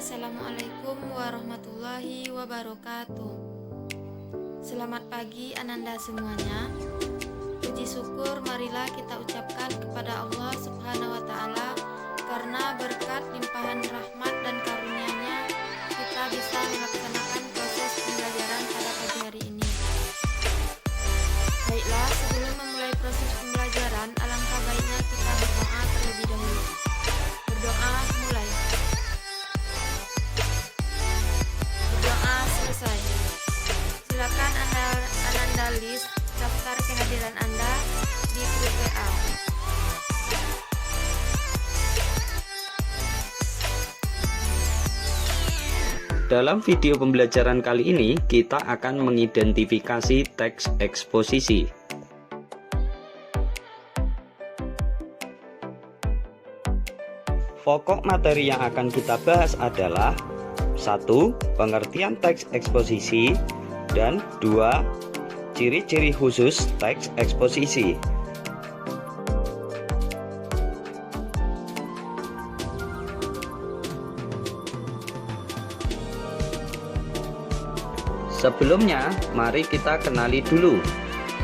Assalamualaikum warahmatullahi wabarakatuh. Selamat pagi Ananda semuanya. Puji syukur marilah kita ucapkan kepada Allah Subhanahu wa Ta'ala, karena berkat limpahan rahmat dan karunia-Nya kita bisa melaksanakan proses pembelajaran pada pagi hari ini. Baiklah, sebelum memulai proses pembelajaran, alangkah baiknya kita berdoa terlebih dahulu. Berdoa mulai. Berdoa selesai. Silakan Ananda list daftar kehadiran Anda di grup WA. Dalam video pembelajaran kali ini, kita akan mengidentifikasi teks eksposisi. Pokok materi yang akan kita bahas adalah 1. Pengertian teks eksposisi, dan 2. Ciri-ciri khusus teks eksposisi. Sebelumnya, mari kita kenali dulu.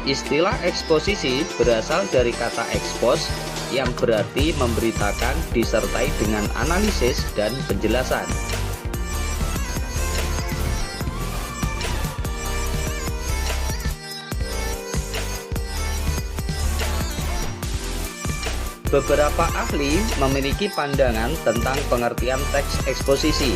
Istilah eksposisi berasal dari kata ekspos, yang berarti memberitakan disertai dengan analisis dan penjelasan. Beberapa ahli memiliki pandangan tentang pengertian teks eksposisi.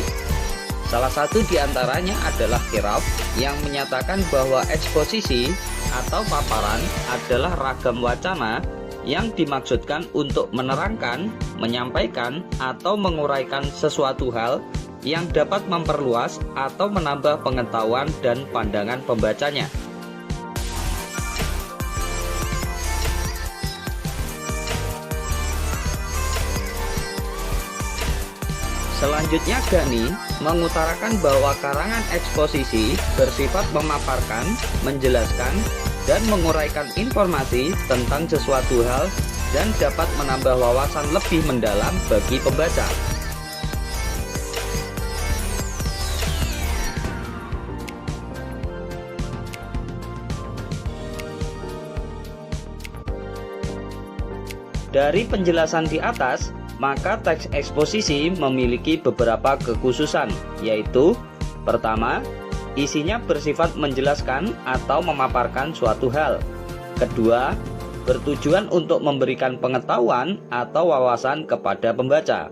Salah satu di antaranya adalah Kiraf, yang menyatakan bahwa eksposisi atau paparan adalah ragam wacana yang dimaksudkan untuk menerangkan, menyampaikan, atau menguraikan sesuatu hal yang dapat memperluas atau menambah pengetahuan dan pandangan pembacanya. Selanjutnya, Ghani mengutarakan bahwa karangan eksposisi bersifat memaparkan, menjelaskan, dan menguraikan informasi tentang sesuatu hal dan dapat menambah wawasan lebih mendalam bagi pembaca. Dari penjelasan di atas, maka teks eksposisi memiliki beberapa kekhususan, yaitu: pertama, isinya bersifat menjelaskan atau memaparkan suatu hal. Kedua, bertujuan untuk memberikan pengetahuan atau wawasan kepada pembaca.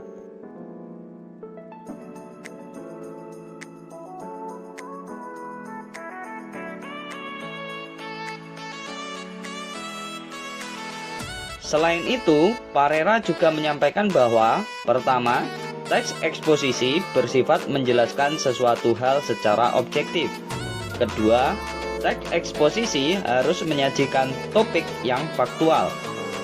Selain itu, Parera juga menyampaikan bahwa pertama, teks eksposisi bersifat menjelaskan sesuatu hal secara objektif. Kedua, teks eksposisi harus menyajikan topik yang faktual.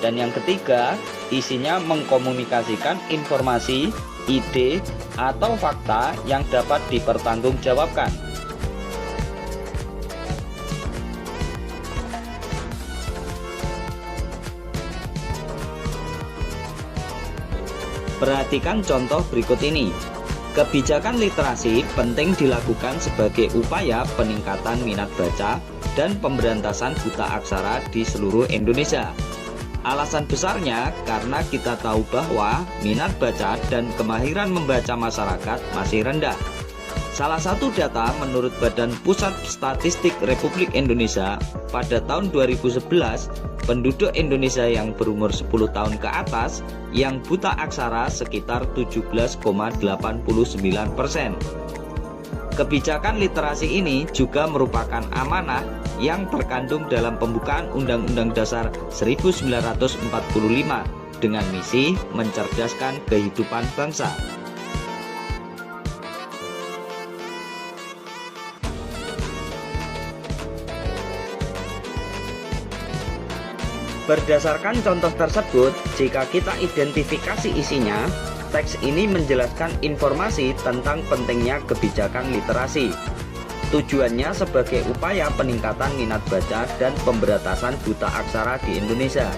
Dan yang ketiga, isinya mengkomunikasikan informasi, ide, atau fakta yang dapat dipertanggungjawabkan. Perhatikan contoh berikut ini. Kebijakan literasi penting dilakukan sebagai upaya peningkatan minat baca dan pemberantasan buta aksara di seluruh Indonesia. Alasan besarnya karena kita tahu bahwa minat baca dan kemahiran membaca masyarakat masih rendah. Salah satu data menurut Badan Pusat Statistik Republik Indonesia, pada tahun 2011, penduduk Indonesia yang berumur 10 tahun ke atas yang buta aksara sekitar 17,89%. Kebijakan literasi ini juga merupakan amanah yang terkandung dalam pembukaan Undang-Undang Dasar 1945 dengan misi mencerdaskan kehidupan bangsa. Berdasarkan contoh tersebut, jika kita identifikasi isinya, teks ini menjelaskan informasi tentang pentingnya kebijakan literasi. Tujuannya sebagai upaya peningkatan minat baca dan pemberantasan buta aksara di Indonesia.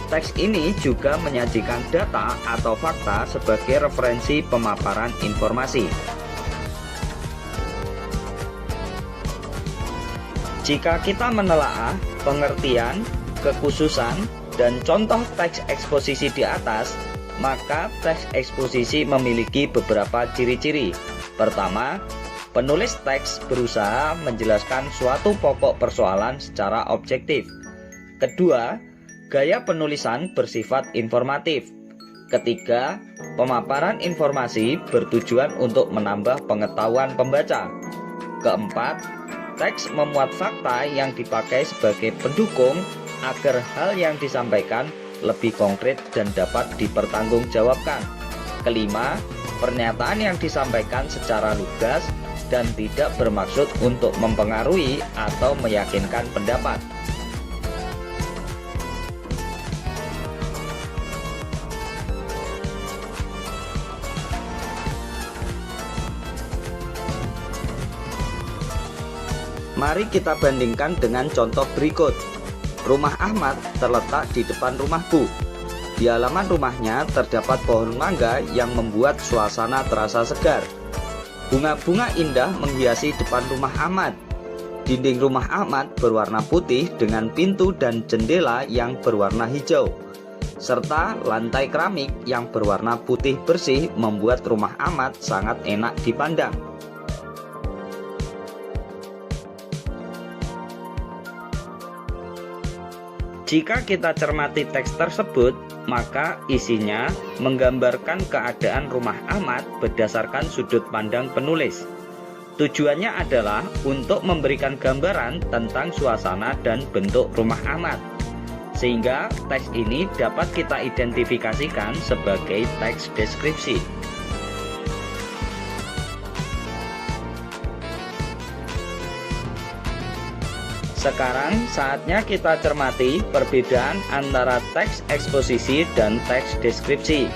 Teks ini juga menyajikan data atau fakta sebagai referensi pemaparan informasi. Jika kita menelaah pengertian, kekhususan, dan contoh teks eksposisi di atas, maka teks eksposisi memiliki beberapa ciri-ciri. Pertama, penulis teks berusaha menjelaskan suatu pokok persoalan secara objektif. Kedua, gaya penulisan bersifat informatif. Ketiga, pemaparan informasi bertujuan untuk menambah pengetahuan pembaca. Keempat, teks memuat fakta yang dipakai sebagai pendukung agar hal yang disampaikan lebih konkret dan dapat dipertanggungjawabkan. Kelima, pernyataan yang disampaikan secara lugas dan tidak bermaksud untuk mempengaruhi atau meyakinkan pendapat. Mari kita bandingkan dengan contoh berikut. Rumah Ahmad terletak di depan rumahku. Di halaman rumahnya terdapat pohon mangga yang membuat suasana terasa segar. Bunga-bunga indah menghiasi depan rumah Ahmad. Dinding rumah Ahmad berwarna putih dengan pintu dan jendela yang berwarna hijau, serta lantai keramik yang berwarna putih bersih membuat rumah Ahmad sangat enak dipandang. Jika kita cermati teks tersebut, maka isinya menggambarkan keadaan rumah Ahmad berdasarkan sudut pandang penulis. Tujuannya adalah untuk memberikan gambaran tentang suasana dan bentuk rumah Ahmad, sehingga teks ini dapat kita identifikasikan sebagai teks deskripsi. Sekarang saatnya kita cermati perbedaan antara teks eksposisi dan teks deskripsi.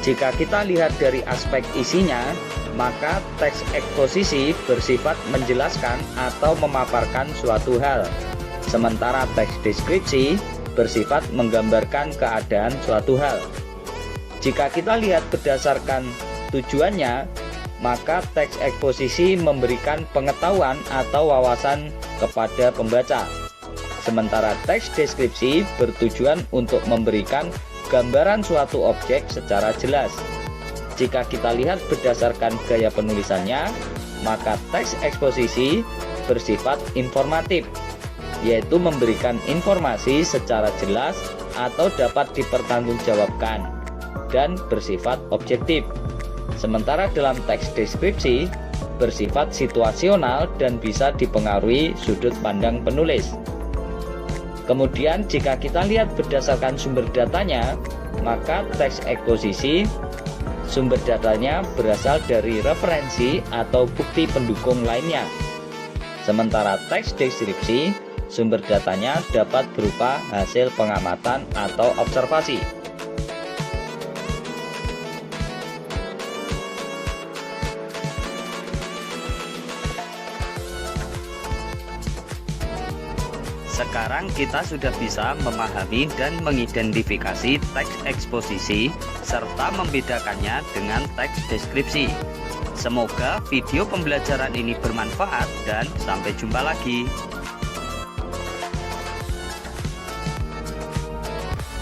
Jika kita lihat dari aspek isinya, maka teks eksposisi bersifat menjelaskan atau memaparkan suatu hal, sementara teks deskripsi bersifat menggambarkan keadaan suatu hal. Jika kita lihat berdasarkan tujuannya, maka teks eksposisi memberikan pengetahuan atau wawasan kepada pembaca, sementara teks deskripsi bertujuan untuk memberikan gambaran suatu objek secara jelas. Jika kita lihat berdasarkan gaya penulisannya, maka teks eksposisi bersifat informatif, yaitu memberikan informasi secara jelas atau dapat dipertanggungjawabkan dan bersifat objektif. Sementara dalam teks deskripsi bersifat situasional dan bisa dipengaruhi sudut pandang penulis. Kemudian jika kita lihat berdasarkan sumber datanya, maka teks eksposisi sumber datanya berasal dari referensi atau bukti pendukung lainnya. Sementara teks deskripsi sumber datanya dapat berupa hasil pengamatan atau observasi. Sekarang kita sudah bisa memahami dan mengidentifikasi teks eksposisi serta membedakannya dengan teks deskripsi. Semoga video pembelajaran ini bermanfaat dan sampai jumpa lagi.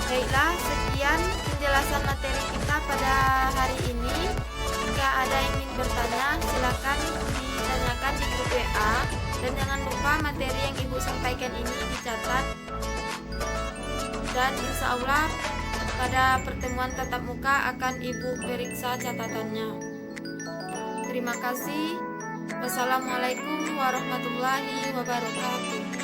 Baiklah, sekian penjelasan materi kita pada hari ini. Jika ada yang ingin bertanya, silakan ditanyakan di grup WA. Dan jangan lupa materi yang Ibu sampaikan ini dicatat. Dan insya Allah pada pertemuan tatap muka akan Ibu periksa catatannya. Terima kasih. Wassalamualaikum warahmatullahi wabarakatuh.